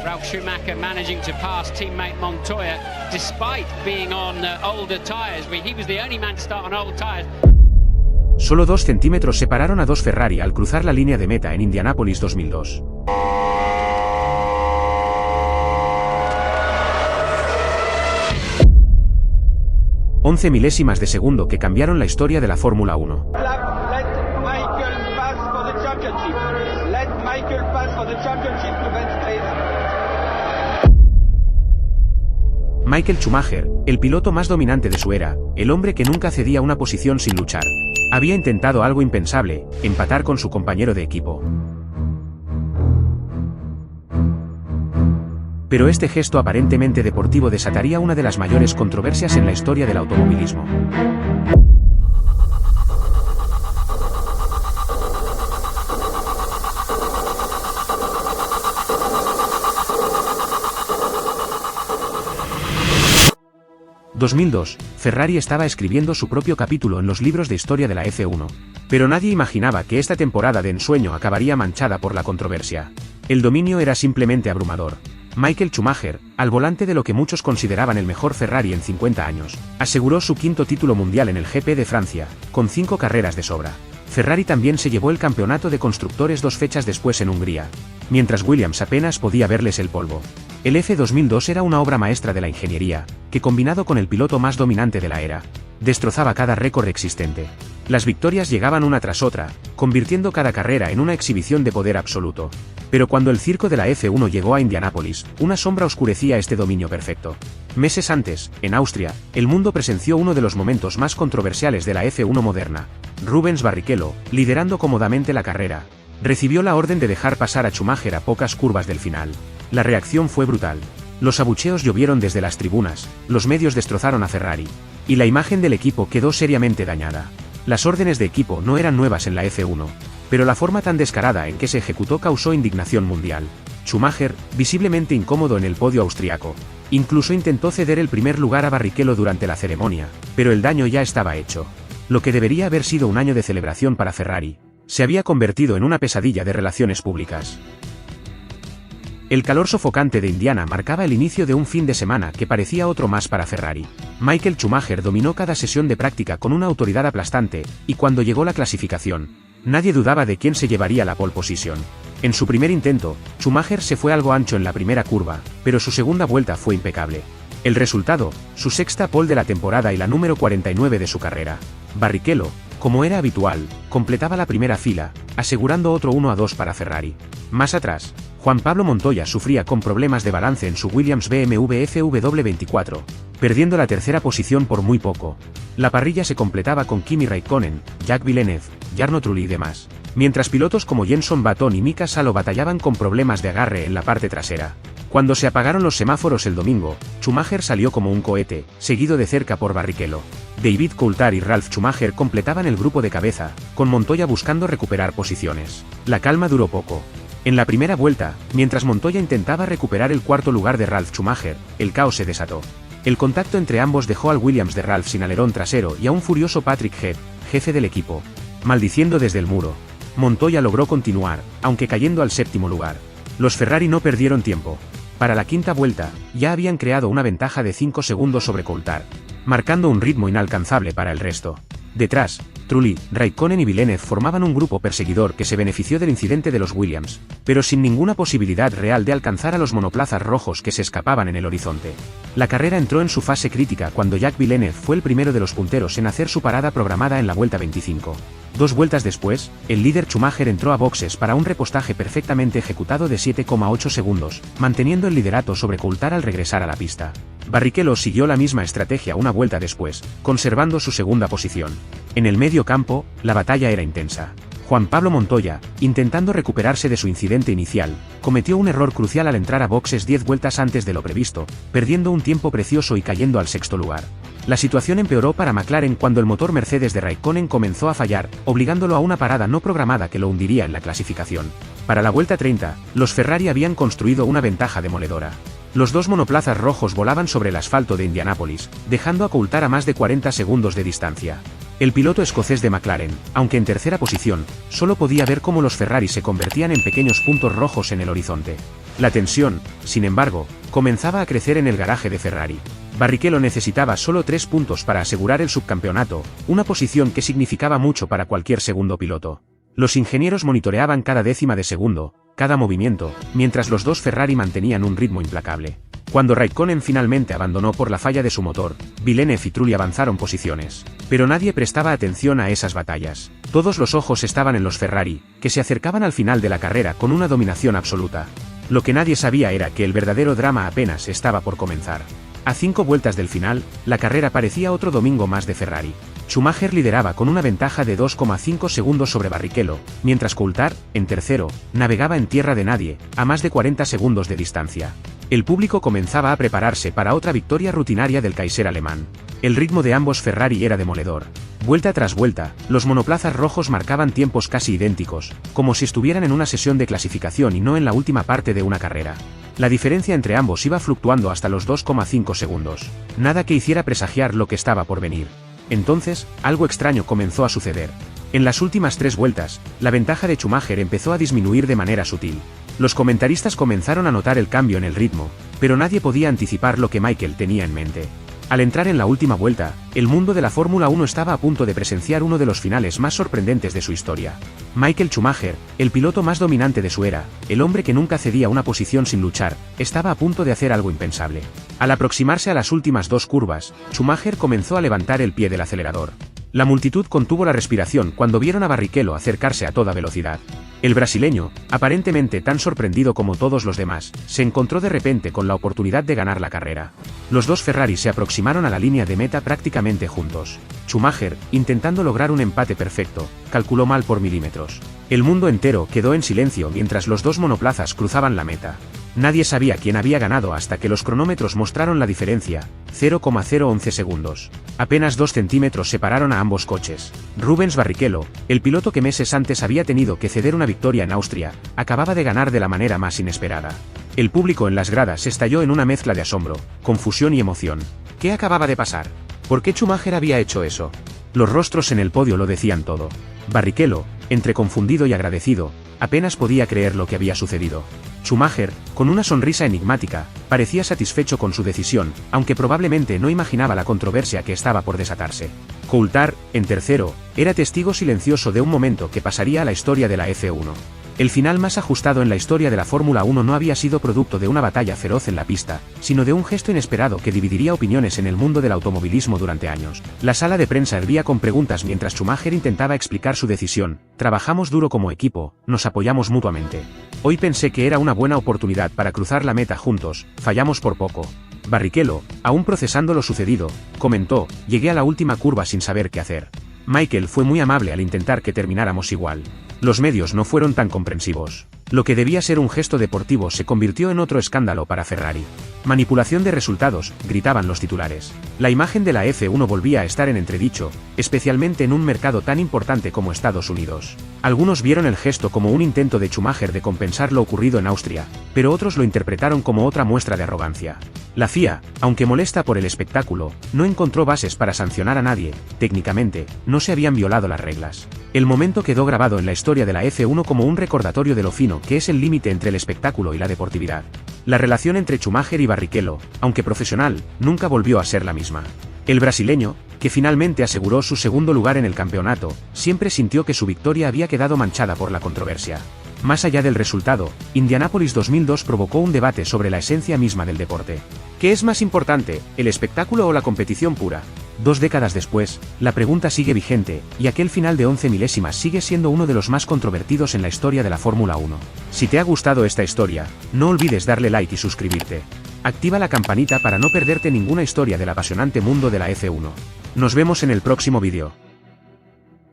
Ralf Schumacher managing to pass teammate Montoya despite being on older tyres. He was the only man to start on old tyres. Solo 2 centímetros separaron a dos Ferrari al cruzar la línea de meta en Indianápolis 2002. «11 milésimas de segundo que cambiaron la historia de la Fórmula 1. Michael Schumacher, el piloto más dominante de su era, el hombre que nunca cedía una posición sin luchar, había intentado algo impensable, empatar con su compañero de equipo. Pero este gesto aparentemente deportivo desataría una de las mayores controversias en la historia del automovilismo. En 2002, Ferrari estaba escribiendo su propio capítulo en los libros de historia de la F1. Pero nadie imaginaba que esta temporada de ensueño acabaría manchada por la controversia. El dominio era simplemente abrumador. Michael Schumacher, al volante de lo que muchos consideraban el mejor Ferrari en 50 años, aseguró su 5º título mundial en el GP de Francia, con 5 carreras de sobra. Ferrari también se llevó el campeonato de constructores 2 fechas después en Hungría, mientras Williams apenas podía verles el polvo. El F2002 era una obra maestra de la ingeniería, que combinado con el piloto más dominante de la era, destrozaba cada récord existente. Las victorias llegaban una tras otra, convirtiendo cada carrera en una exhibición de poder absoluto. Pero cuando el circo de la F1 llegó a Indianápolis, una sombra oscurecía este dominio perfecto. Meses antes, en Austria, el mundo presenció uno de los momentos más controversiales de la F1 moderna. Rubens Barrichello, liderando cómodamente la carrera, recibió la orden de dejar pasar a Schumacher a pocas curvas del final. La reacción fue brutal. Los abucheos llovieron desde las tribunas, los medios destrozaron a Ferrari, y la imagen del equipo quedó seriamente dañada. Las órdenes de equipo no eran nuevas en la F1, pero la forma tan descarada en que se ejecutó causó indignación mundial. Schumacher, visiblemente incómodo en el podio austriaco, incluso intentó ceder el primer lugar a Barrichello durante la ceremonia, pero el daño ya estaba hecho. Lo que debería haber sido un año de celebración para Ferrari, se había convertido en una pesadilla de relaciones públicas. El calor sofocante de Indiana marcaba el inicio de un fin de semana que parecía otro más para Ferrari. Michael Schumacher dominó cada sesión de práctica con una autoridad aplastante, y cuando llegó la clasificación, nadie dudaba de quién se llevaría la pole position. En su primer intento, Schumacher se fue algo ancho en la primera curva, pero su segunda vuelta fue impecable. El resultado, su 6ª pole de la temporada y la número 49 de su carrera. Barrichello, como era habitual, completaba la primera fila, asegurando otro 1-2 para Ferrari. Más atrás, Juan Pablo Montoya sufría con problemas de balance en su Williams BMW FW24, perdiendo la 3ª posición por muy poco. La parrilla se completaba con Kimi Raikkonen, Jacques Villeneuve, Jarno Trulli y demás, mientras pilotos como Jenson Button y Mika Salo batallaban con problemas de agarre en la parte trasera. Cuando se apagaron los semáforos el domingo, Schumacher salió como un cohete, seguido de cerca por Barrichello. David Coulthard y Ralf Schumacher completaban el grupo de cabeza, con Montoya buscando recuperar posiciones. La calma duró poco. En la primera vuelta, mientras Montoya intentaba recuperar el 4º lugar de Ralf Schumacher, el caos se desató. El contacto entre ambos dejó al Williams de Ralf sin alerón trasero y a un furioso Patrick Head, jefe del equipo, maldiciendo desde el muro. Montoya logró continuar, aunque cayendo al 7º lugar. Los Ferrari no perdieron tiempo. Para la 5ª vuelta, ya habían creado una ventaja de 5 segundos sobre Coulthard, marcando un ritmo inalcanzable para el resto. Detrás, Trulli, Raikkonen y Villeneuve formaban un grupo perseguidor que se benefició del incidente de los Williams, pero sin ninguna posibilidad real de alcanzar a los monoplazas rojos que se escapaban en el horizonte. La carrera entró en su fase crítica cuando Jacques Villeneuve fue el primero de los punteros en hacer su parada programada en la vuelta 25. 2 vueltas después, el líder Schumacher entró a boxes para un repostaje perfectamente ejecutado de 7,8 segundos, manteniendo el liderato sobre Coulthard al regresar a la pista. Barrichello siguió la misma estrategia una vuelta después, conservando su 2ª posición. En el medio campo, la batalla era intensa. Juan Pablo Montoya, intentando recuperarse de su incidente inicial, cometió un error crucial al entrar a boxes 10 vueltas antes de lo previsto, perdiendo un tiempo precioso y cayendo al 6º lugar. La situación empeoró para McLaren cuando el motor Mercedes de Raikkonen comenzó a fallar, obligándolo a una parada no programada que lo hundiría en la clasificación. Para la vuelta 30, los Ferrari habían construido una ventaja demoledora. Los 2 monoplazas rojos volaban sobre el asfalto de Indianápolis, dejando a Coulthard a más de 40 segundos de distancia. El piloto escocés de McLaren, aunque en 3ª posición, solo podía ver cómo los Ferrari se convertían en pequeños puntos rojos en el horizonte. La tensión, sin embargo, comenzaba a crecer en el garaje de Ferrari. Barrichello necesitaba solo 3 puntos para asegurar el subcampeonato, una posición que significaba mucho para cualquier segundo piloto. Los ingenieros monitoreaban cada décima de segundo, cada movimiento, mientras los dos Ferrari mantenían un ritmo implacable. Cuando Raikkonen finalmente abandonó por la falla de su motor, Villeneuve y Trulli avanzaron posiciones. Pero nadie prestaba atención a esas batallas. Todos los ojos estaban en los Ferrari, que se acercaban al final de la carrera con una dominación absoluta. Lo que nadie sabía era que el verdadero drama apenas estaba por comenzar. A 5 vueltas del final, la carrera parecía otro domingo más de Ferrari. Schumacher lideraba con una ventaja de 2,5 segundos sobre Barrichello, mientras Coulthard, en tercero, navegaba en tierra de nadie, a más de 40 segundos de distancia. El público comenzaba a prepararse para otra victoria rutinaria del Kaiser alemán. El ritmo de ambos Ferrari era demoledor. Vuelta tras vuelta, los monoplazas rojos marcaban tiempos casi idénticos, como si estuvieran en una sesión de clasificación y no en la última parte de una carrera. La diferencia entre ambos iba fluctuando hasta los 2,5 segundos. Nada que hiciera presagiar lo que estaba por venir. Entonces, algo extraño comenzó a suceder. En las últimas 3 vueltas, la ventaja de Schumacher empezó a disminuir de manera sutil. Los comentaristas comenzaron a notar el cambio en el ritmo, pero nadie podía anticipar lo que Michael tenía en mente. Al entrar en la última vuelta, el mundo de la Fórmula 1 estaba a punto de presenciar uno de los finales más sorprendentes de su historia. Michael Schumacher, el piloto más dominante de su era, el hombre que nunca cedía una posición sin luchar, estaba a punto de hacer algo impensable. Al aproximarse a las últimas 2 curvas, Schumacher comenzó a levantar el pie del acelerador. La multitud contuvo la respiración cuando vieron a Barrichello acercarse a toda velocidad. El brasileño, aparentemente tan sorprendido como todos los demás, se encontró de repente con la oportunidad de ganar la carrera. Los dos Ferrari se aproximaron a la línea de meta prácticamente juntos. Schumacher, intentando lograr un empate perfecto, calculó mal por milímetros. El mundo entero quedó en silencio mientras los dos monoplazas cruzaban la meta. Nadie sabía quién había ganado hasta que los cronómetros mostraron la diferencia, 0,011 segundos. Apenas 2 centímetros separaron a ambos coches. Rubens Barrichello, el piloto que meses antes había tenido que ceder una victoria en Austria, acababa de ganar de la manera más inesperada. El público en las gradas estalló en una mezcla de asombro, confusión y emoción. ¿Qué acababa de pasar? ¿Por qué Schumacher había hecho eso? Los rostros en el podio lo decían todo. Barrichello, entre confundido y agradecido, apenas podía creer lo que había sucedido. Schumacher, con una sonrisa enigmática, parecía satisfecho con su decisión, aunque probablemente no imaginaba la controversia que estaba por desatarse. Coulthard, en tercero, era testigo silencioso de un momento que pasaría a la historia de la F1. El final más ajustado en la historia de la Fórmula 1 no había sido producto de una batalla feroz en la pista, sino de un gesto inesperado que dividiría opiniones en el mundo del automovilismo durante años. La sala de prensa hervía con preguntas mientras Schumacher intentaba explicar su decisión. Trabajamos duro como equipo, nos apoyamos mutuamente. Hoy pensé que era una buena oportunidad para cruzar la meta juntos, fallamos por poco. Barrichello, aún procesando lo sucedido, comentó, llegué a la última curva sin saber qué hacer. Michael fue muy amable al intentar que termináramos igual. Los medios no fueron tan comprensivos. Lo que debía ser un gesto deportivo se convirtió en otro escándalo para Ferrari. Manipulación de resultados, gritaban los titulares. La imagen de la F1 volvía a estar en entredicho, especialmente en un mercado tan importante como Estados Unidos. Algunos vieron el gesto como un intento de Schumacher de compensar lo ocurrido en Austria, pero otros lo interpretaron como otra muestra de arrogancia. La FIA, aunque molesta por el espectáculo, no encontró bases para sancionar a nadie. Técnicamente, no se habían violado las reglas. El momento quedó grabado en la historia de la F1 como un recordatorio de lo fino que es el límite entre el espectáculo y la deportividad. La relación entre Schumacher y Barrichello, aunque profesional, nunca volvió a ser la misma. El brasileño, que finalmente aseguró su segundo lugar en el campeonato, siempre sintió que su victoria había quedado manchada por la controversia. Más allá del resultado, Indianápolis 2002 provocó un debate sobre la esencia misma del deporte. ¿Qué es más importante, el espectáculo o la competición pura? 2 décadas después, la pregunta sigue vigente, y aquel final de 11 milésimas sigue siendo uno de los más controvertidos en la historia de la Fórmula 1. Si te ha gustado esta historia, no olvides darle like y suscribirte. Activa la campanita para no perderte ninguna historia del apasionante mundo de la F1. Nos vemos en el próximo vídeo.